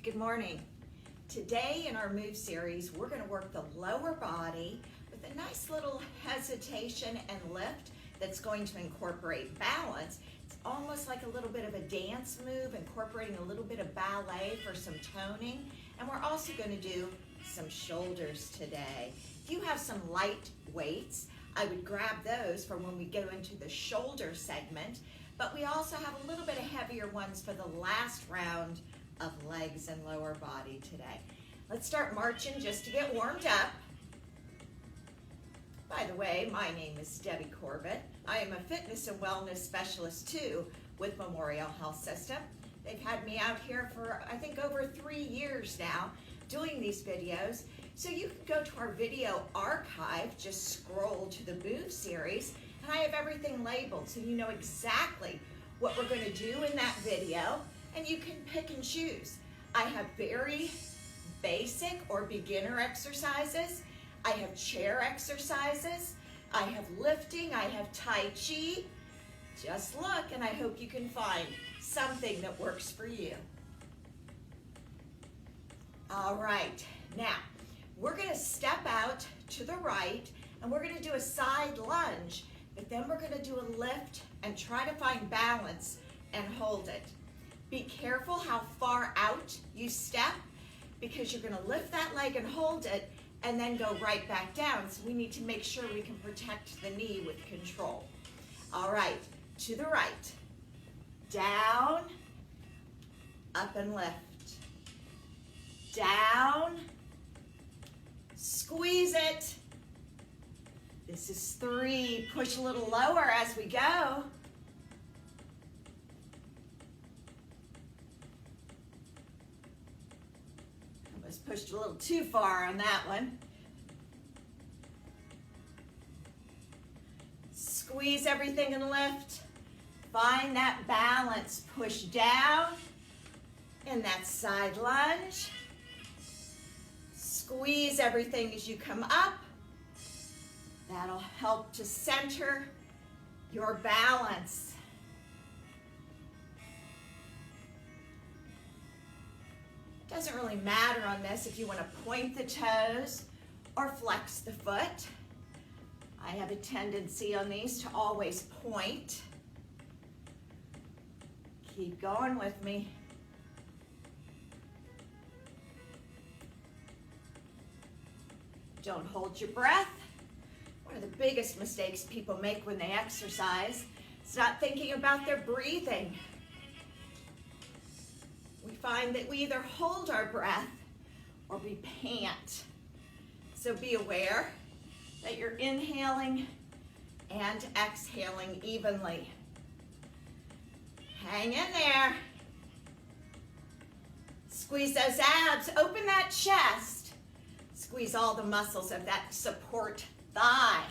Good morning. Today in our move series, we're going to work the lower body with a nice little hesitation and lift that's going to incorporate balance. It's almost like a little bit of a dance move, incorporating a little bit of ballet for some toning. And we're also going to do some shoulders today. If you have some light weights, I would grab those for when we go into the shoulder segment. But we also have a little bit of heavier ones for the last round of legs and lower body today. Let's start marching just to get warmed up. By the way, my name is Debbie Corbett. I am a fitness and wellness specialist too with Memorial Health System. They've had me out here for I think over 3 years now doing these videos. So you can go to our video archive, just scroll to the Move series, and I have everything labeled so you know exactly what we're going to do in that video. And you can pick and choose. I have very basic or beginner exercises. I have chair exercises. I have lifting. I have Tai Chi. Just look and I hope you can find something that works for you. All right, now we're gonna step out to the right and we're gonna do a side lunge, but then we're gonna do a lift and try to find balance and hold it. Be careful how far out you step because you're going to lift that leg and hold it and then go right back down. So we need to make sure we can protect the knee with control. All right, to the right. Down, up and lift. Down, squeeze it. This is 3. Push a little lower as we go. Pushed a little too far on that one. Squeeze everything and lift. Find that balance. Push down in that side lunge. Squeeze everything as you come up. That'll help to center your balance. Doesn't really matter on this if you want to point the toes or flex the foot. I have a tendency on these to always point. Keep going with me. Don't hold your breath. One of the biggest mistakes people make when they exercise is not thinking about their breathing. We find that we either hold our breath or we pant. So be aware that you're inhaling and exhaling evenly. Hang in there. Squeeze those abs, open that chest. Squeeze all the muscles of that support thigh.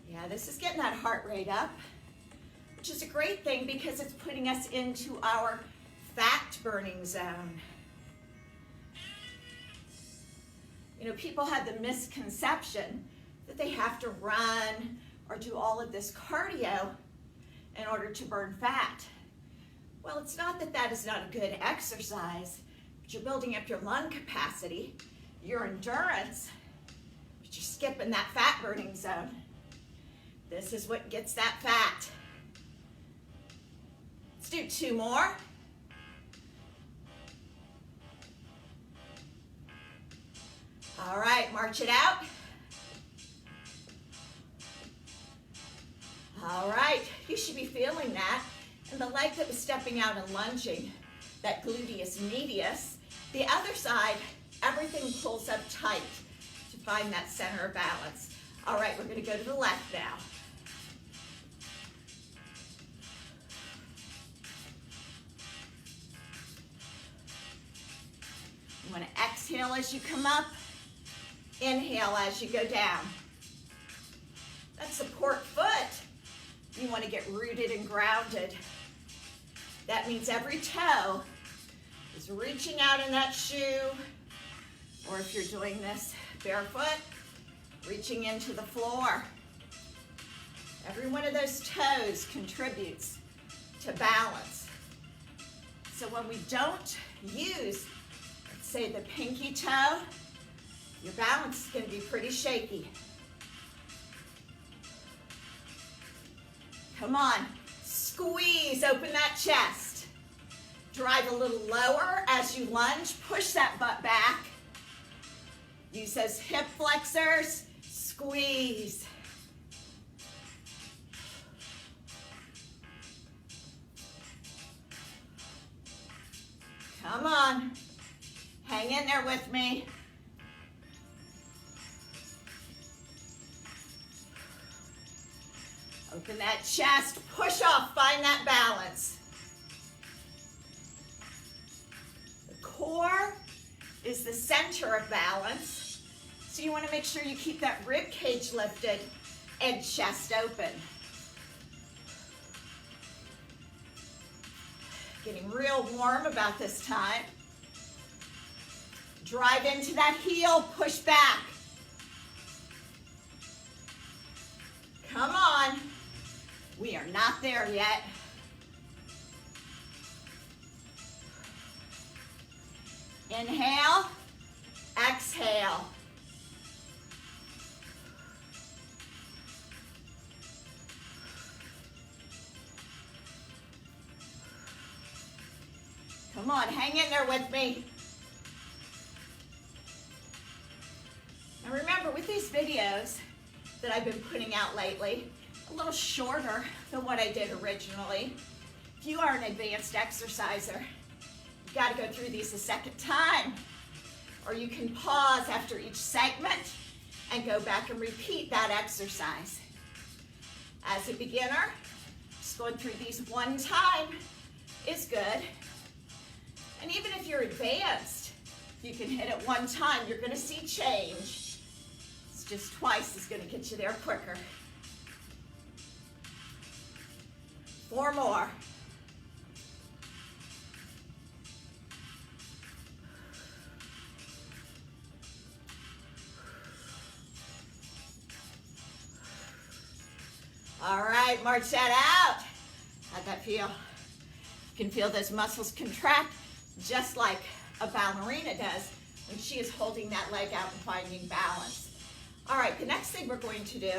Yeah, this is getting that heart rate up, which is a great thing because it's putting us into our fat burning zone. You know, people have the misconception that they have to run or do all of this cardio in order to burn fat. Well, it's not that that is not a good exercise, but you're building up your lung capacity, your endurance, but you're skipping that fat burning zone. This is what gets that fat. Let's do 2 more. All right, march it out. All right, you should be feeling that. And the leg that was stepping out and lunging, that gluteus medius, the other side, everything pulls up tight to find that center of balance. All right, we're gonna go to the left now. You want to exhale as you come up, inhale as you go down. That support foot, you want to get rooted and grounded. That means every toe is reaching out in that shoe, or if you're doing this barefoot, reaching into the floor. Every one of those toes contributes to balance. So when we don't use, let's say, the pinky toe, your balance is going to be pretty shaky. Come on, squeeze, open that chest. Drive a little lower as you lunge, push that butt back. Use those hip flexors, squeeze. Come on, hang in there with me. Open that chest, push off, find that balance. The core is the center of balance, so you want to make sure you keep that rib cage lifted and chest open. Getting real warm about this time. Drive into that heel, push back. Come on. We are not there yet. Inhale, exhale. Come on, hang in there with me. Now remember, with these videos that I've been putting out lately, a little shorter than what I did originally. If you are an advanced exerciser, you've got to go through these a second time, or you can pause after each segment and go back and repeat that exercise. As a beginner, just going through these one time is good. And even if you're advanced, you can hit it one time, you're going to see change. It's just twice is going to get you there quicker. 4 more. All right, march that out. How'd that feel? You can feel those muscles contract just like a ballerina does when she is holding that leg out and finding balance. All right, the next thing we're going to do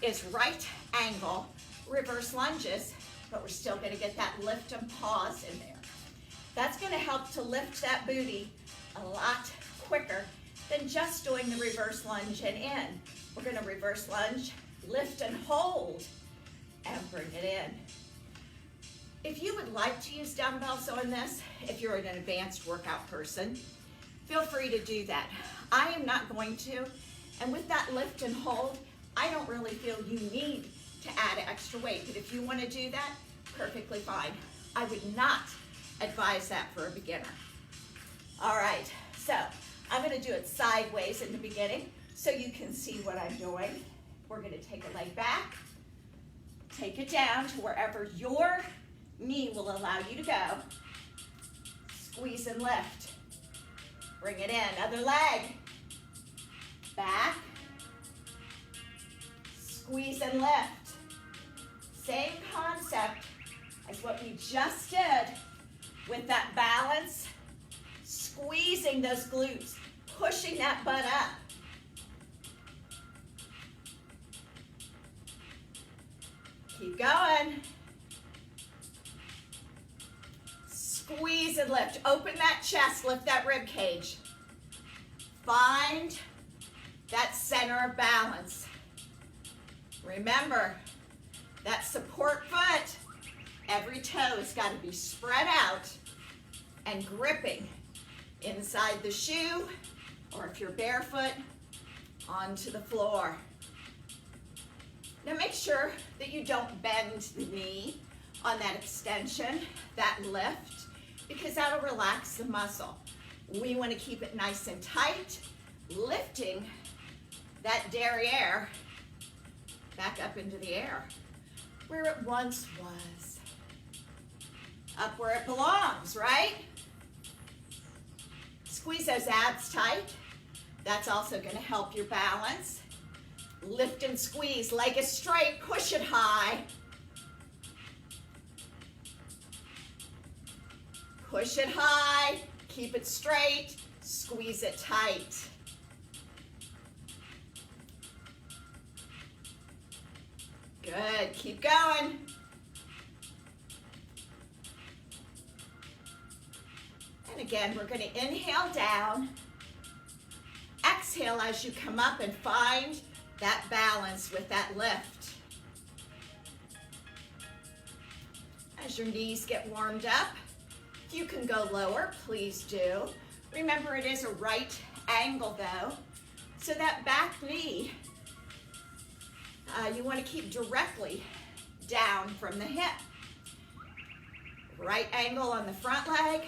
is right angle reverse lunges, but we're still going to get that lift and pause in there. That's going to help to lift that booty a lot quicker than just doing the reverse lunge and in. We're going to reverse lunge, lift and hold, and bring it in. If you would like to use dumbbells on this, if you're an advanced workout person, feel free to do that. I am not going to, and with that lift and hold, I don't really feel you need to add extra weight, but if you want to do that, perfectly fine. I would not advise that for a beginner. All right, so I'm going to do it sideways in the beginning so you can see what I'm doing. We're going to take a leg back, take it down to wherever your knee will allow you to go. Squeeze and lift. Bring it in. Other leg. Back. Squeeze and lift. Same concept as what we just did with that balance. Squeezing those glutes. Pushing that butt up. Keep going. Squeeze and lift. Open that chest, lift that rib cage. Find that center of balance. Remember, that support foot, every toe has got to be spread out and gripping inside the shoe, or if you're barefoot, onto the floor. Now make sure that you don't bend the knee on that extension, that lift, because that'll relax the muscle. We want to keep it nice and tight, lifting that derriere back up into the air, where it once was. Up where it belongs, right? Squeeze those abs tight. That's also going to help your balance. Lift and squeeze, leg is straight, push it high. Push it high, keep it straight, squeeze it tight. Good, keep going. And again, we're gonna inhale down. Exhale as you come up and find that balance with that lift. As your knees get warmed up, if you can go lower, please do. Remember, it is a right angle though, so that back knee, you want to keep directly down from the hip. Right angle on the front leg,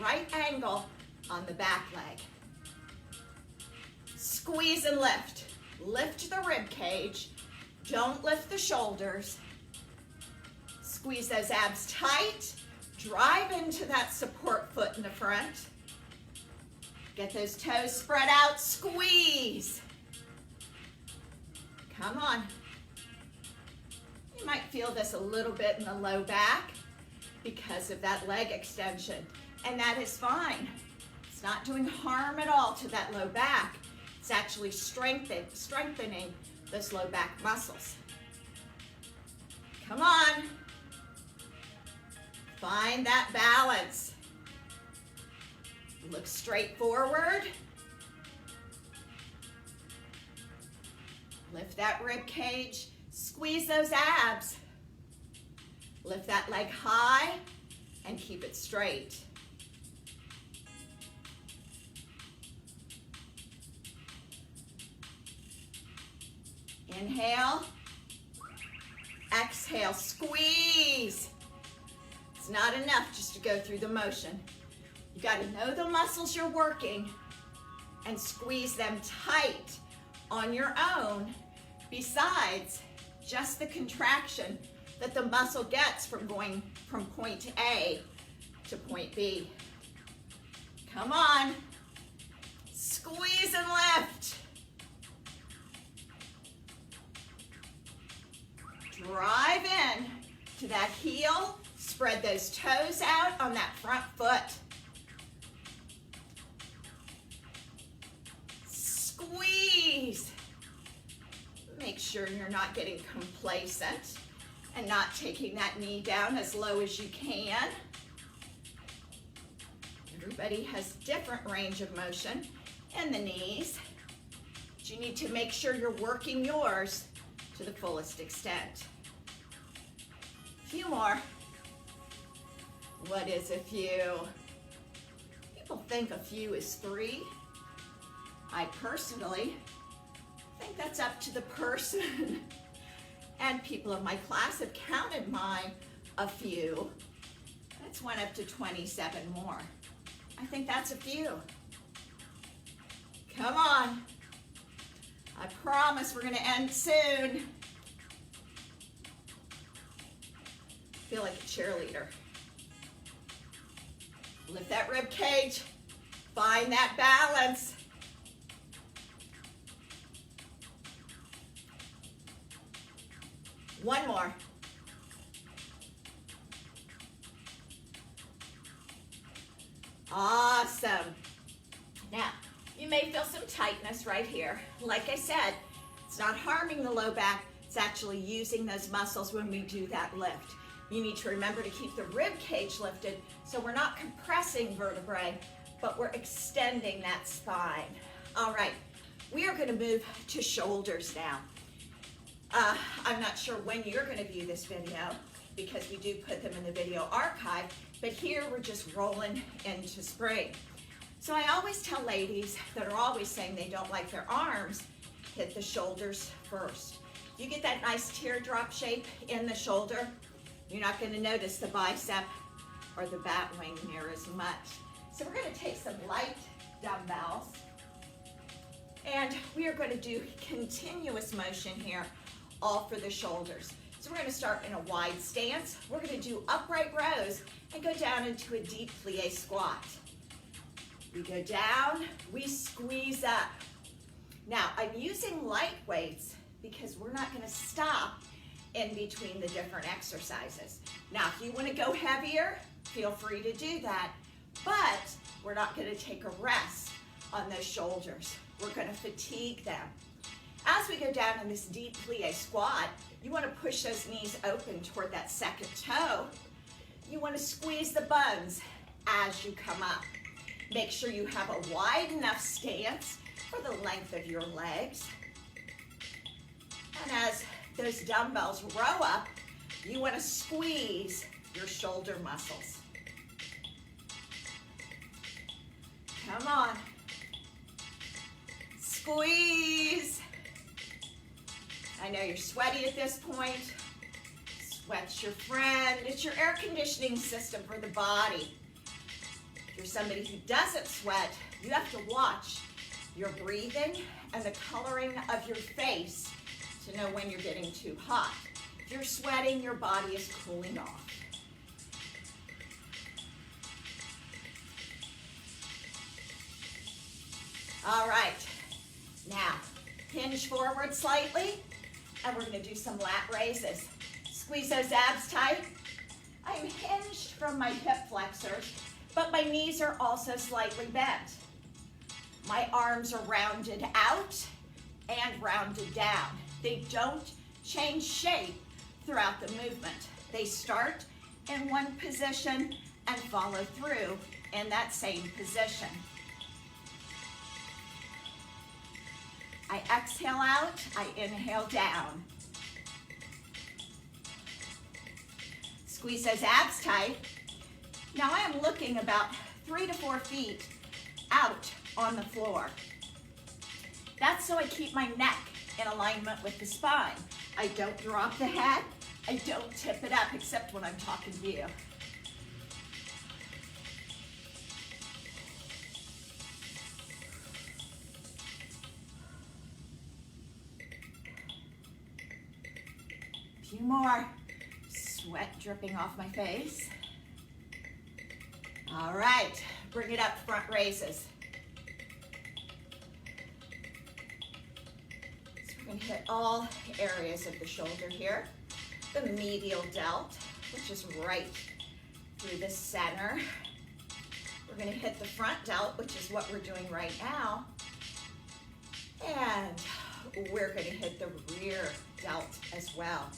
right angle on the back leg. Squeeze and lift. Lift the rib cage. Don't lift the shoulders. Squeeze those abs tight. Drive into that support foot in the front. Get those toes spread out. Squeeze. Come on. You might feel this a little bit in the low back because of that leg extension, and that is fine. It's not doing harm at all to that low back. It's actually strengthening those low back muscles. Come on. Find that balance. Look straight forward. Lift that rib cage. Squeeze those abs. Lift that leg high and keep it straight. Inhale. Exhale. Squeeze. It's not enough just to go through the motion. You got to know the muscles you're working and squeeze them tight on your own, besides just the contraction that the muscle gets from going from point A to point B. Come on. Squeeze and lift. Drive in to that heel. Spread those toes out on that front foot. Squeeze. Make sure you're not getting complacent and not taking that knee down as low as you can. Everybody has different range of motion in the knees, but you need to make sure you're working yours to the fullest extent. A few more. What is a few? People think a few is 3. I personally think that's up to the person. And people in my class have counted mine a few. That's went up to 27 more. I think that's a few. Come on. I promise we're gonna end soon. Feel like a cheerleader. Lift that rib cage. Find that balance. One more. Awesome. Now, you may feel some tightness right here. Like I said, it's not harming the low back. It's actually using those muscles when we do that lift. You need to remember to keep the rib cage lifted so we're not compressing vertebrae, but we're extending that spine. All right, we are going to move to shoulders now. I'm not sure when you're going to view this video because we do put them in the video archive, but here we're just rolling into spring. So I always tell ladies that are always saying they don't like their arms, hit the shoulders first. You get that nice teardrop shape in the shoulder, you're not going to notice the bicep or the bat wing near as much. So we're going to take some light dumbbells and we are going to do continuous motion here, all for the shoulders. So we're going to start in a wide stance. We're going to do upright rows and go down into a deep plie squat. We go down, we squeeze up. Now, I'm using light weights because we're not going to stop in between the different exercises. Now, if you want to go heavier, feel free to do that. But we're not going to take a rest on those shoulders. We're going to fatigue them. As we go down in this deep plie squat, you want to push those knees open toward that second toe. You want to squeeze the buns as you come up. Make sure you have a wide enough stance for the length of your legs. And as those dumbbells row up, you want to squeeze your shoulder muscles. Come on. Squeeze. I know you're sweaty at this point. Sweat's your friend. It's your air conditioning system for the body. If you're somebody who doesn't sweat, you have to watch your breathing and the coloring of your face to know when you're getting too hot. If you're sweating, your body is cooling off. All right, now hinge forward slightly, and we're going to do some lat raises. Squeeze those abs tight. I'm hinged from my hip flexors, but my knees are also slightly bent. My arms are rounded out and rounded down. They don't change shape throughout the movement. They start in one position and follow through in that same position. I exhale out, I inhale down. Squeeze those abs tight. Now I am looking about 3 to 4 feet out on the floor. That's so I keep my neck in alignment with the spine. I don't drop the head, I don't tip it up except when I'm talking to you. Few more. Sweat dripping off my face. All right, bring it up, front raises. So we're going to hit all areas of the shoulder here. The medial delt, which is right through the center. We're going to hit the front delt, which is what we're doing right now. And we're going to hit the rear delt as well.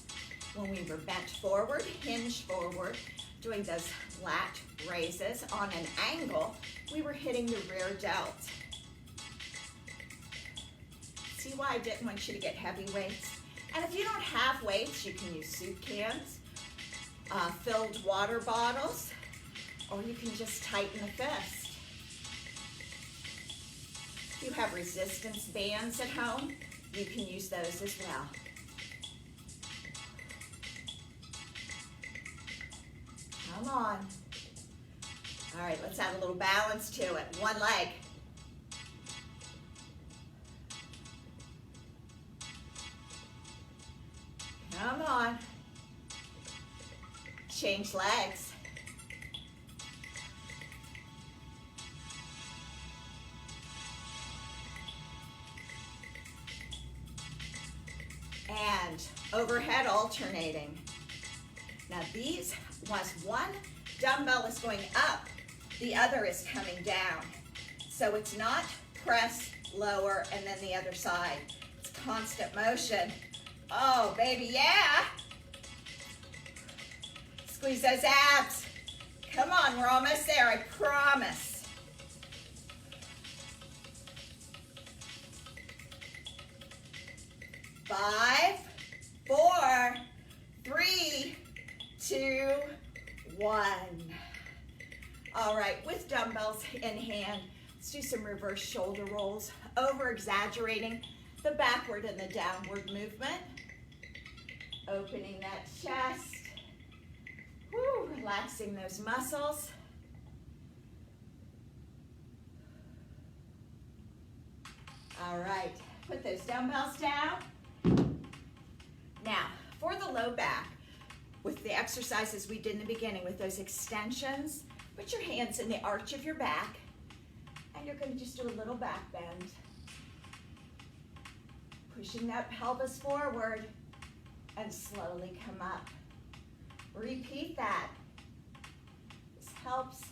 When we were bent forward, hinged forward, doing those lat raises on an angle, we were hitting the rear delt. See why I didn't want you to get heavy weights? And if you don't have weights, you can use soup cans, filled water bottles, or you can just tighten the fist. If you have resistance bands at home, you can use those as well. Come on. All right, let's add a little balance to it. One leg. Come on. Change legs. And overhead alternating. Now these was one dumbbell is going up, the other is coming down. So it's not press, lower, and then the other side. It's constant motion. Oh, baby, yeah. Squeeze those abs. Come on, we're almost there, I promise. Five, 4, 3, 2, 1. All right, with dumbbells in hand, let's do some reverse shoulder rolls, over-exaggerating the backward and the downward movement. Opening that chest. Woo, relaxing those muscles. All right, put those dumbbells down. Now, for the low back, with the exercises we did in the beginning, with those extensions, put your hands in the arch of your back, and you're going to just do a little back bend. Pushing that pelvis forward, and slowly come up. Repeat that. This helps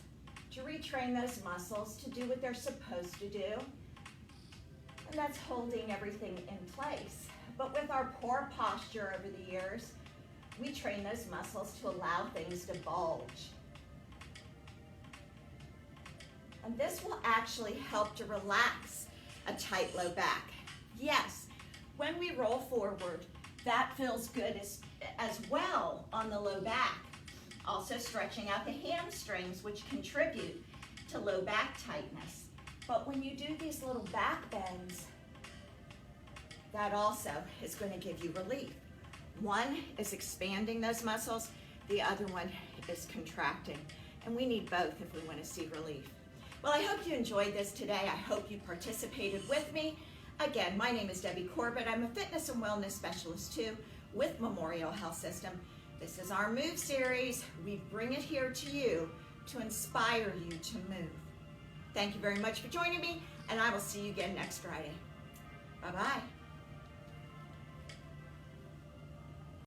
to retrain those muscles to do what they're supposed to do. And that's holding everything in place. But with our poor posture over the years, we train those muscles to allow things to bulge. And this will actually help to relax a tight low back. Yes, when we roll forward, that feels good as well on the low back. Also stretching out the hamstrings, which contribute to low back tightness. But when you do these little back bends, that also is going to give you relief. One is expanding those muscles, the other one is contracting. And we need both if we want to see relief. Well, I hope you enjoyed this today. I hope you participated with me. Again, my name is Debbie Corbett. I'm a fitness and wellness specialist too with Memorial Health System. This is our Move series. We bring it here to you to inspire you to move. Thank you very much for joining me, and I will see you again next Friday. Bye-bye.